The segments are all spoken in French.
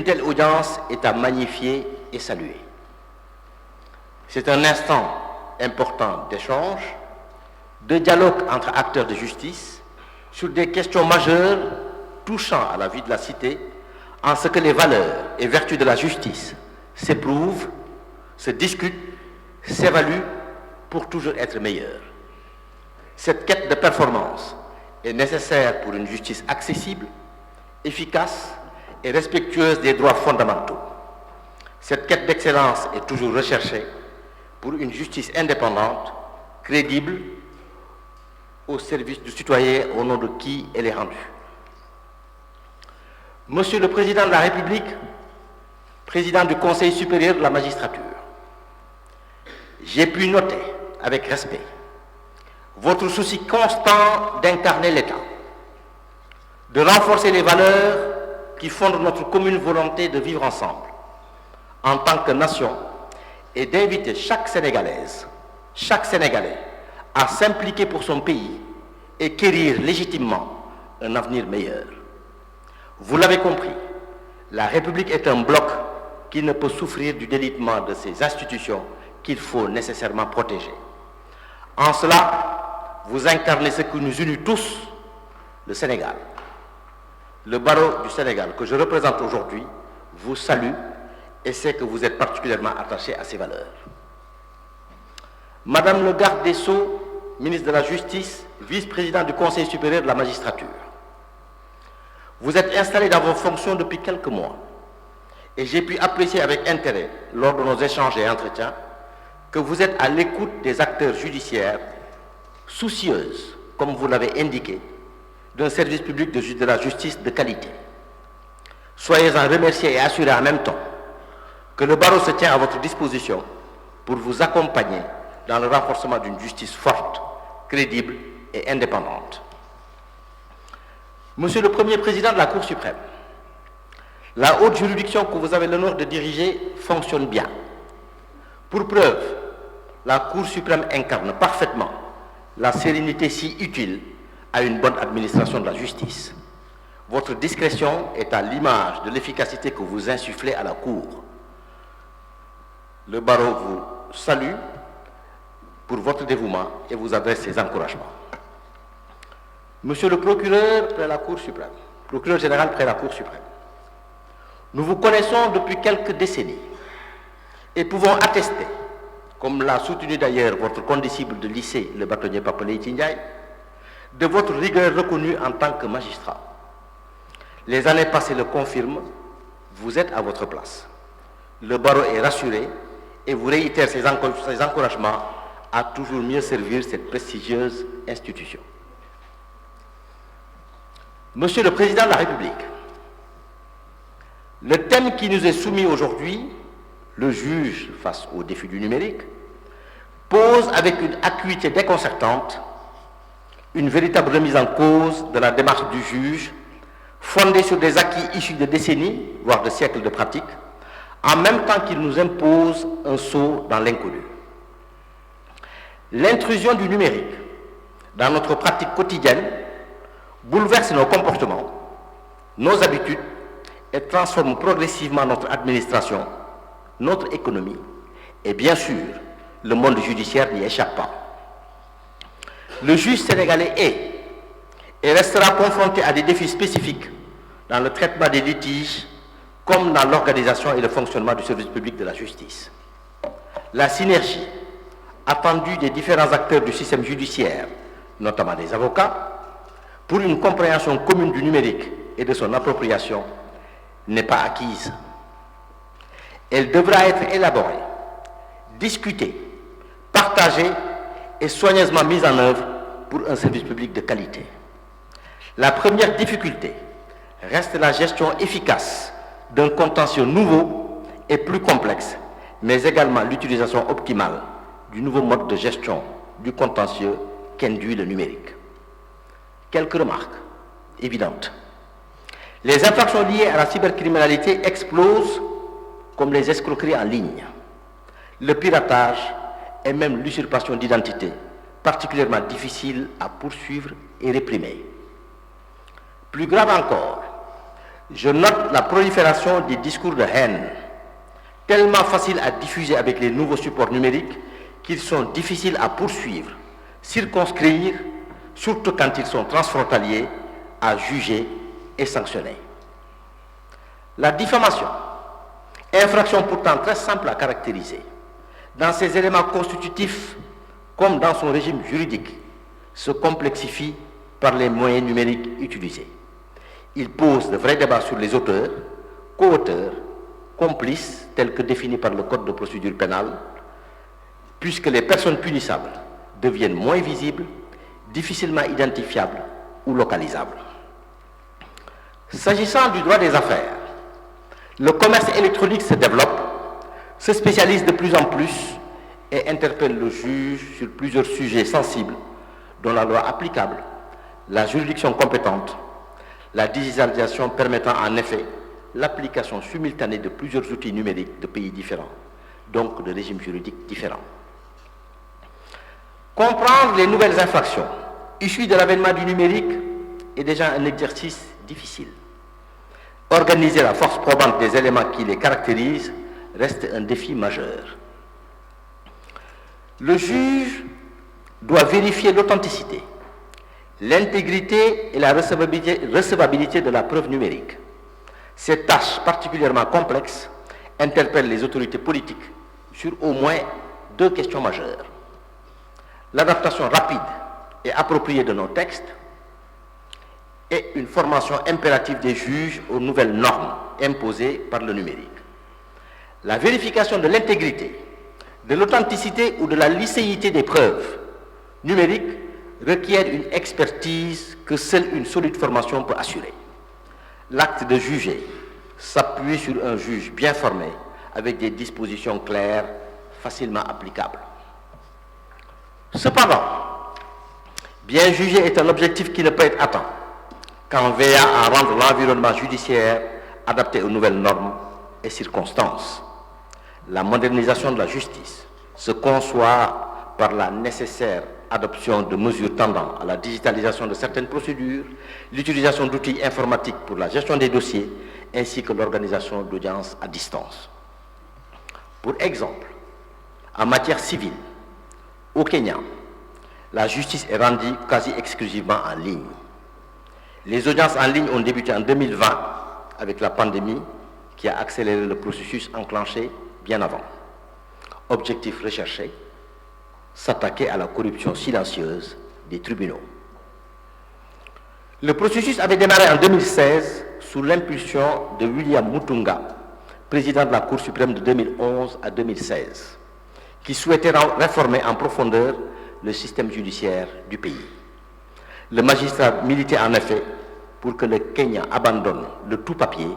Une telle audience est à magnifier et saluer. C'est un instant important d'échange, de dialogue entre acteurs de justice sur des questions majeures touchant à la vie de la cité, en ce que les valeurs et vertus de la justice s'éprouvent, se discutent, s'évaluent pour toujours être meilleures. Cette quête de performance est nécessaire pour une justice accessible, efficace et respectueuse des droits fondamentaux. Cette quête d'excellence est toujours recherchée pour une justice indépendante, crédible, au service du citoyen au nom de qui elle est rendue. Monsieur le Président de la République, Président du Conseil supérieur de la magistrature, j'ai pu noter avec respect votre souci constant d'incarner l'État, de renforcer les valeurs qui fondent notre commune volonté de vivre ensemble en tant que nation et d'inviter chaque Sénégalaise, chaque Sénégalais à s'impliquer pour son pays et quérir légitimement un avenir meilleur. Vous l'avez compris, la République est un bloc qui ne peut souffrir du délitement de ses institutions qu'il faut nécessairement protéger. En cela, vous incarnez ce qui nous unit tous, le Sénégal. Le barreau du Sénégal que je représente aujourd'hui vous salue et sait que vous êtes particulièrement attaché à ces valeurs. Madame le garde des Sceaux, ministre de la Justice, vice-président du Conseil supérieur de la magistrature, vous êtes installé dans vos fonctions depuis quelques mois et j'ai pu apprécier avec intérêt, lors de nos échanges et entretiens, que vous êtes à l'écoute des acteurs judiciaires, soucieuses, comme vous l'avez indiqué, d'un service public de la justice de qualité. Soyez-en remerciés et assurés en même temps que le barreau se tient à votre disposition pour vous accompagner dans le renforcement d'une justice forte, crédible et indépendante. Monsieur le Premier Président de la Cour suprême, la haute juridiction que vous avez l'honneur de diriger fonctionne bien. Pour preuve, la Cour suprême incarne parfaitement la sérénité si utile à une bonne administration de la justice. Votre discrétion est à l'image de l'efficacité que vous insufflez à la Cour. Le barreau vous salue pour votre dévouement et vous adresse ses encouragements. Monsieur le procureur près la Cour suprême, procureur général près la Cour suprême, nous vous connaissons depuis quelques décennies et pouvons attester, comme l'a soutenu d'ailleurs votre condisciple de lycée, le bâtonnier Papa Leyti Ndiaye, de votre rigueur reconnue en tant que magistrat. Les années passées le confirment, vous êtes à votre place. Le barreau est rassuré et vous réitère ses encouragements à toujours mieux servir cette prestigieuse institution. Monsieur le Président de la République, le thème qui nous est soumis aujourd'hui, le juge face au défi du numérique, pose avec une acuité déconcertante une véritable remise en cause de la démarche du juge, fondée sur des acquis issus de décennies, voire de siècles de pratique, en même temps qu'il nous impose un saut dans l'inconnu. L'intrusion du numérique dans notre pratique quotidienne bouleverse nos comportements, nos habitudes et transforme progressivement notre administration, notre économie et bien sûr, le monde judiciaire n'y échappe pas. Le juge sénégalais est et restera confronté à des défis spécifiques dans le traitement des litiges comme dans l'organisation et le fonctionnement du service public de la justice. La synergie attendue des différents acteurs du système judiciaire, notamment des avocats, pour une compréhension commune du numérique et de son appropriation n'est pas acquise. Elle devra être élaborée, discutée, partagée et soigneusement mise en œuvre pour un service public de qualité. La première difficulté reste la gestion efficace d'un contentieux nouveau et plus complexe, mais également l'utilisation optimale du nouveau mode de gestion du contentieux qu'induit le numérique. Quelques remarques évidentes. Les infractions liées à la cybercriminalité explosent comme les escroqueries en ligne, le piratage et même l'usurpation d'identité, particulièrement difficiles à poursuivre et réprimer. Plus grave encore, Je note la prolifération des discours de haine, tellement faciles à diffuser avec les nouveaux supports numériques qu'ils sont difficiles à poursuivre, circonscrire, surtout quand ils sont transfrontaliers, à juger et sanctionner. La diffamation, infraction pourtant très simple à caractériser, dans ses éléments constitutifs comme dans son régime juridique, se complexifie par les moyens numériques utilisés. Il pose de vrais débats sur les auteurs, co-auteurs, complices, tels que définis par le Code de procédure pénale, puisque les personnes punissables deviennent moins visibles, difficilement identifiables ou localisables. S'agissant du droit des affaires, le commerce électronique se développe, se spécialise de plus en plus et interpelle le juge sur plusieurs sujets sensibles dont la loi applicable, la juridiction compétente, la digitalisation permettant en effet l'application simultanée de plusieurs outils numériques de pays différents, donc de régimes juridiques différents. Comprendre les nouvelles infractions issues de l'avènement du numérique est déjà un exercice difficile. Organiser la force probante des éléments qui les caractérisent reste un défi majeur. Le juge doit vérifier l'authenticité, l'intégrité et la recevabilité de la preuve numérique. Cette tâche particulièrement complexe interpelle les autorités politiques sur au moins deux questions majeures. L'adaptation rapide et appropriée de nos textes et une formation impérative des juges aux nouvelles normes imposées par le numérique. La vérification de l'intégrité, de l'authenticité ou de la licéité des preuves numériques requiert une expertise que seule une solide formation peut assurer. L'acte de juger s'appuie sur un juge bien formé avec des dispositions claires, facilement applicables. Cependant, bien juger est un objectif qui ne peut être atteint qu'en veillant à rendre l'environnement judiciaire adapté aux nouvelles normes et circonstances. La modernisation de la justice se conçoit par la nécessaire adoption de mesures tendant à la digitalisation de certaines procédures, l'utilisation d'outils informatiques pour la gestion des dossiers, ainsi que l'organisation d'audiences à distance. Pour exemple, en matière civile, au Kenya, la justice est rendue quasi exclusivement en ligne. Les audiences en ligne ont débuté en 2020 avec la pandémie qui a accéléré le processus enclenché bien avant. Objectif recherché, s'attaquer à la corruption silencieuse des tribunaux. Le processus avait démarré en 2016 sous l'impulsion de William Mutunga, président de la Cour suprême de 2011 à 2016, qui souhaitait réformer en profondeur le système judiciaire du pays. Le magistrat militait en effet pour que le Kenya abandonne le tout papier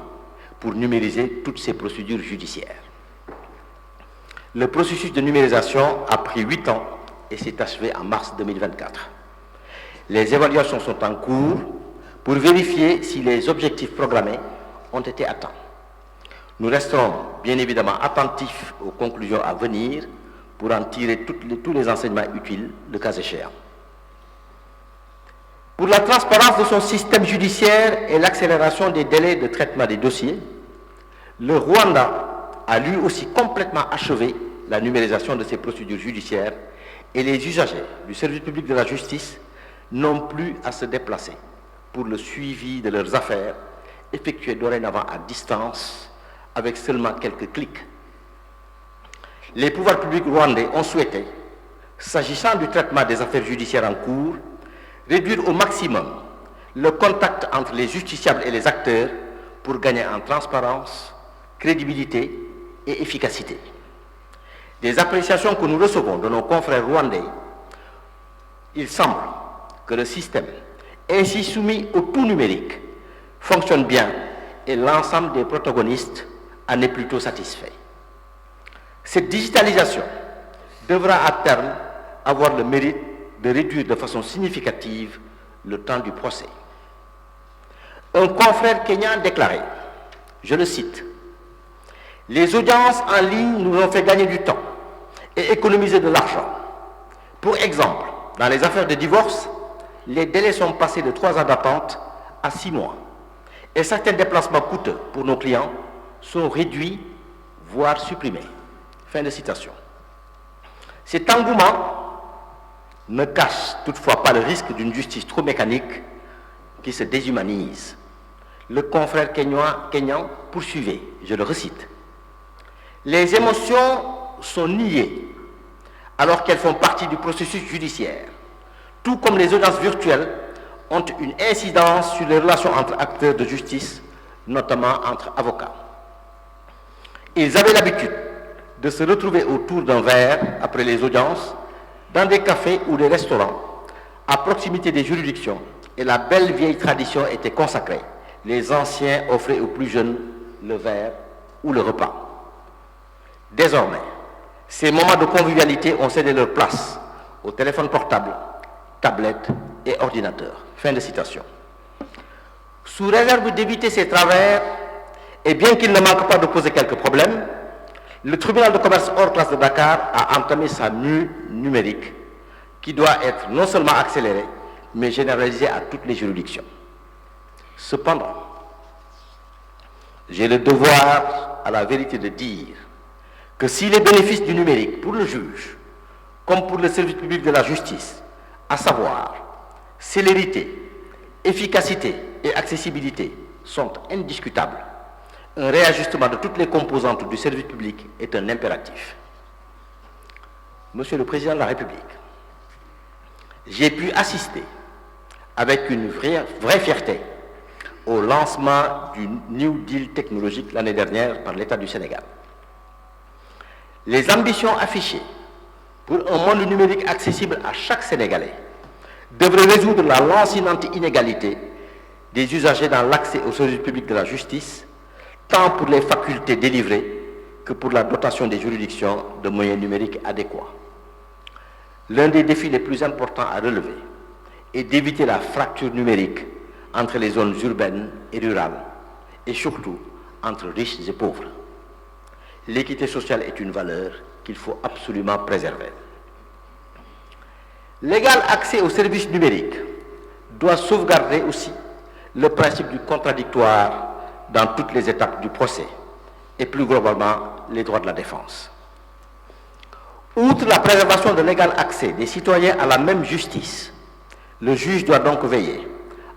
pour numériser toutes ses procédures judiciaires. Le processus de numérisation a pris 8 ans et s'est achevé en mars 2024. Les évaluations sont en cours pour vérifier si les objectifs programmés ont été atteints. Nous resterons bien évidemment attentifs aux conclusions à venir pour en tirer tous les enseignements utiles, le cas échéant. Pour la transparence de son système judiciaire et l'accélération des délais de traitement des dossiers, le Rwanda a lui aussi complètement achevé la numérisation de ses procédures judiciaires et les usagers du service public de la justice n'ont plus à se déplacer pour le suivi de leurs affaires, effectué dorénavant à distance avec seulement quelques clics. Les pouvoirs publics rwandais ont souhaité, s'agissant du traitement des affaires judiciaires en cours, réduire au maximum le contact entre les justiciables et les acteurs pour gagner en transparence, crédibilité et efficacité. Des appréciations que nous recevons de nos confrères rwandais, il semble que le système, ainsi soumis au tout numérique, fonctionne bien et l'ensemble des protagonistes en est plutôt satisfait. Cette digitalisation devra à terme avoir le mérite de réduire de façon significative le temps du procès. Un confrère kenyan déclarait, je le cite, « Les audiences en ligne nous ont fait gagner du temps et économiser de l'argent. Pour exemple, dans les affaires de divorce, les délais sont passés de 3 ans d'attente à 6 mois et certains déplacements coûteux pour nos clients sont réduits, voire supprimés. Fin de citation. Cet engouement ne cache toutefois pas le risque d'une justice trop mécanique qui se déshumanise. Le confrère kényan poursuivait, je le recite, « Les émotions sont niées alors qu'elles font partie du processus judiciaire, tout comme les audiences virtuelles ont une incidence sur les relations entre acteurs de justice, notamment entre avocats. Ils avaient l'habitude de se retrouver autour d'un verre après les audiences, dans des cafés ou des restaurants, à proximité des juridictions, et la belle vieille tradition était consacrée. Les anciens offraient aux plus jeunes le verre ou le repas. Désormais, ces moments de convivialité ont cédé leur place aux téléphones portables, tablettes et ordinateurs. Fin de citation. Sous réserve d'éviter ces travers, et bien qu'il ne manque pas de poser quelques problèmes, le tribunal de commerce hors classe de Dakar a entamé sa mue numérique qui doit être non seulement accélérée, mais généralisée à toutes les juridictions. Cependant, j'ai le devoir à la vérité de dire que si les bénéfices du numérique pour le juge, comme pour le service public de la justice, à savoir célérité, efficacité et accessibilité, sont indiscutables, un réajustement de toutes les composantes du service public est un impératif. Monsieur le Président de la République, j'ai pu assister avec une vraie fierté au lancement du New Deal technologique l'année dernière par l'État du Sénégal. Les ambitions affichées pour un monde numérique accessible à chaque Sénégalais devraient résoudre la lancinante inégalité des usagers dans l'accès au service public de la justice, tant pour les facultés délivrées que pour la dotation des juridictions de moyens numériques adéquats. L'un des défis les plus importants à relever est d'éviter la fracture numérique entre les zones urbaines et rurales, et surtout entre riches et pauvres. L'équité sociale est une valeur qu'il faut absolument préserver. L'égal accès aux services numériques doit sauvegarder aussi le principe du contradictoire dans toutes les étapes du procès et plus globalement les droits de la défense. Outre la préservation de l'égal accès des citoyens à la même justice, le juge doit donc veiller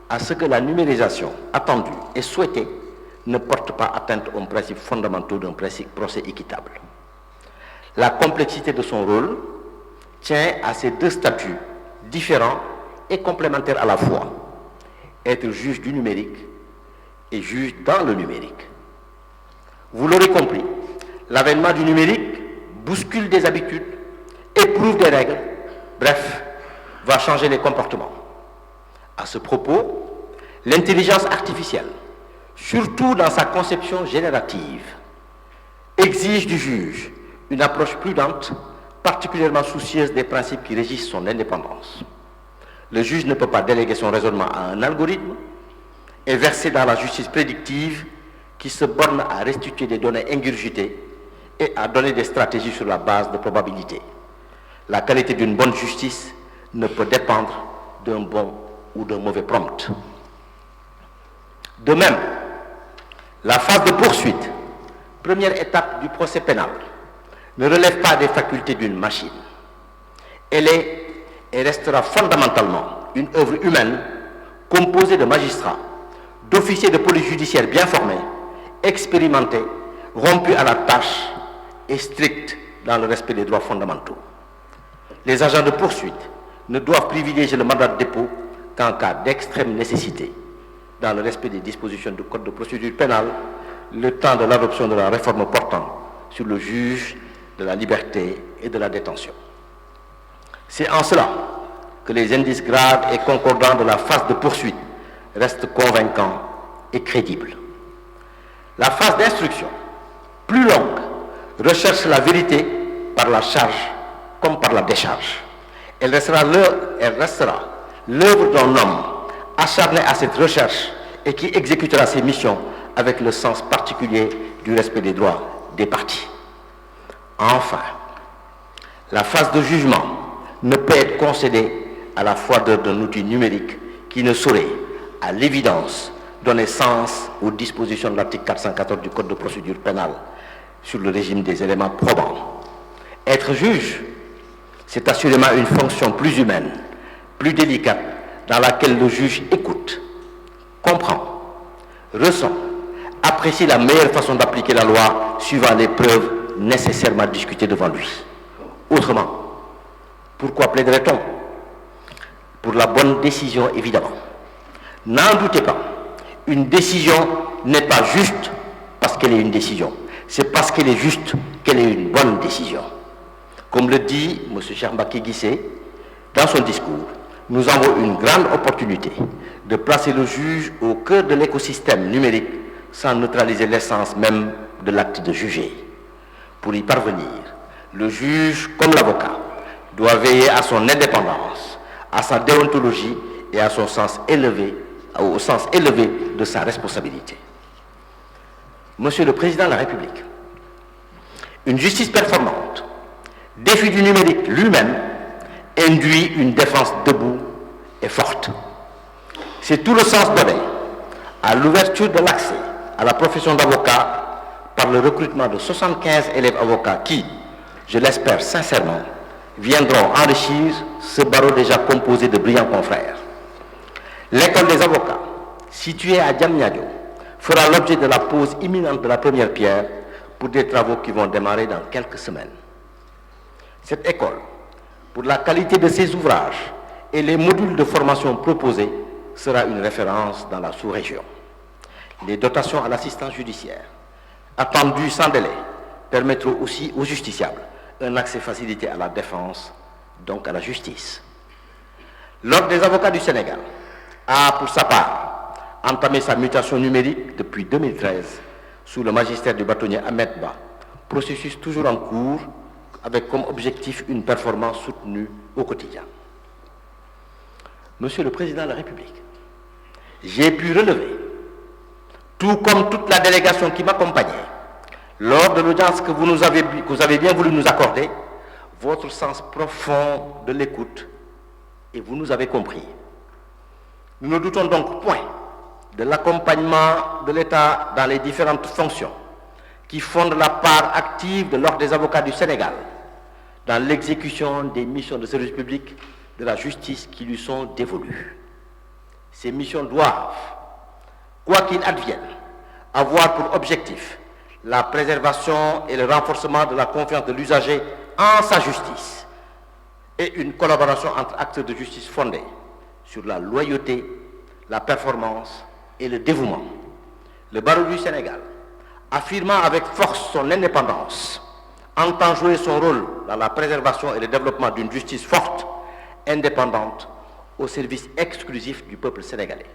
à ce que la numérisation attendue et souhaitée ne porte pas atteinte aux principes fondamentaux d'un procès équitable. La complexité de son rôle tient à ces deux statuts différents et complémentaires à la fois, être juge du numérique et juge dans le numérique. Vous l'aurez compris, l'avènement du numérique bouscule des habitudes, éprouve des règles, bref, va changer les comportements. À ce propos, l'intelligence artificielle, surtout dans sa conception générative, exige du juge une approche prudente, particulièrement soucieuse des principes qui régissent son indépendance. Le juge ne peut pas déléguer son raisonnement à un algorithme et verser dans la justice prédictive qui se borne à restituer des données ingurgitées et à donner des stratégies sur la base de probabilités. La qualité d'une bonne justice ne peut dépendre d'un bon ou d'un mauvais prompt. De même, la phase de poursuite, première étape du procès pénal, ne relève pas des facultés d'une machine. Elle est et restera fondamentalement une œuvre humaine composée de magistrats, d'officiers de police judiciaire bien formés, expérimentés, rompus à la tâche et stricts dans le respect des droits fondamentaux. Les agents de poursuite ne doivent privilégier le mandat de dépôt qu'en cas d'extrême nécessité, dans le respect des dispositions du Code de procédure pénale, le temps de l'adoption de la réforme portant sur le juge de la liberté et de la détention. C'est en cela que les indices graves et concordants de la phase de poursuite restent convaincants et crédibles. La phase d'instruction, plus longue, recherche la vérité par la charge comme par la décharge. Elle restera l'œuvre d'un homme acharné à cette recherche et qui exécutera ses missions avec le sens particulier du respect des droits des parties. Enfin, la phase de jugement ne peut être concédée à la froideur d'un outil numérique qui ne saurait, à l'évidence, donner sens aux dispositions de l'article 414 du Code de procédure pénale sur le régime des éléments probants. Être juge, c'est assurément une fonction plus humaine, plus délicate, dans laquelle le juge écoute, comprend, ressent, apprécie la meilleure façon d'appliquer la loi suivant les preuves nécessairement discutées devant lui. Autrement, pourquoi plaiderait-on? Pour la bonne décision, évidemment. N'en doutez pas, une décision n'est pas juste parce qu'elle est une décision. C'est parce qu'elle est juste qu'elle est une bonne décision. Comme le dit M. Cheikh Mbacké Guissé dans son discours, nous avons une grande opportunité de placer le juge au cœur de l'écosystème numérique sans neutraliser l'essence même de l'acte de juger. Pour y parvenir, le juge, comme l'avocat, doit veiller à son indépendance, à sa déontologie et à son sens élevé, au sens élevé de sa responsabilité. Monsieur le Président de la République, une justice performante, défi du numérique lui-même, induit une défense debout et forte. C'est tout le sens donné à l'ouverture de l'accès à la profession d'avocat par le recrutement de 75 élèves avocats qui, je l'espère sincèrement, viendront enrichir ce barreau déjà composé de brillants confrères. L'école des avocats, située à Diamniadio, fera l'objet de la pose imminente de la première pierre pour des travaux qui vont démarrer dans quelques semaines. Cette école, pour la qualité de ses ouvrages et les modules de formation proposés, sera une référence dans la sous-région. Les dotations à l'assistance judiciaire, attendues sans délai, permettront aussi aux justiciables un accès facilité à la défense, donc à la justice. L'Ordre des avocats du Sénégal a, pour sa part, entamé sa mutation numérique depuis 2013 sous le magistère du bâtonnier Ahmed Ba, processus toujours en cours avec comme objectif une performance soutenue au quotidien. Monsieur le Président de la République, j'ai pu relever, tout comme toute la délégation qui m'accompagnait, lors de l'audience que vous avez bien voulu nous accorder, votre sens profond de l'écoute, et vous nous avez compris. Nous ne doutons donc point de l'accompagnement de l'État dans les différentes fonctions qui fondent la part active de l'Ordre des avocats du Sénégal dans l'exécution des missions de service public de la justice qui lui sont dévolues. Ces missions doivent, quoi qu'il advienne, avoir pour objectif la préservation et le renforcement de la confiance de l'usager en sa justice et une collaboration entre acteurs de justice fondée sur la loyauté, la performance et le dévouement. Le barreau du Sénégal, affirmant avec force son indépendance, entend jouer son rôle dans la préservation et le développement d'une justice forte, indépendante, au service exclusif du peuple sénégalais.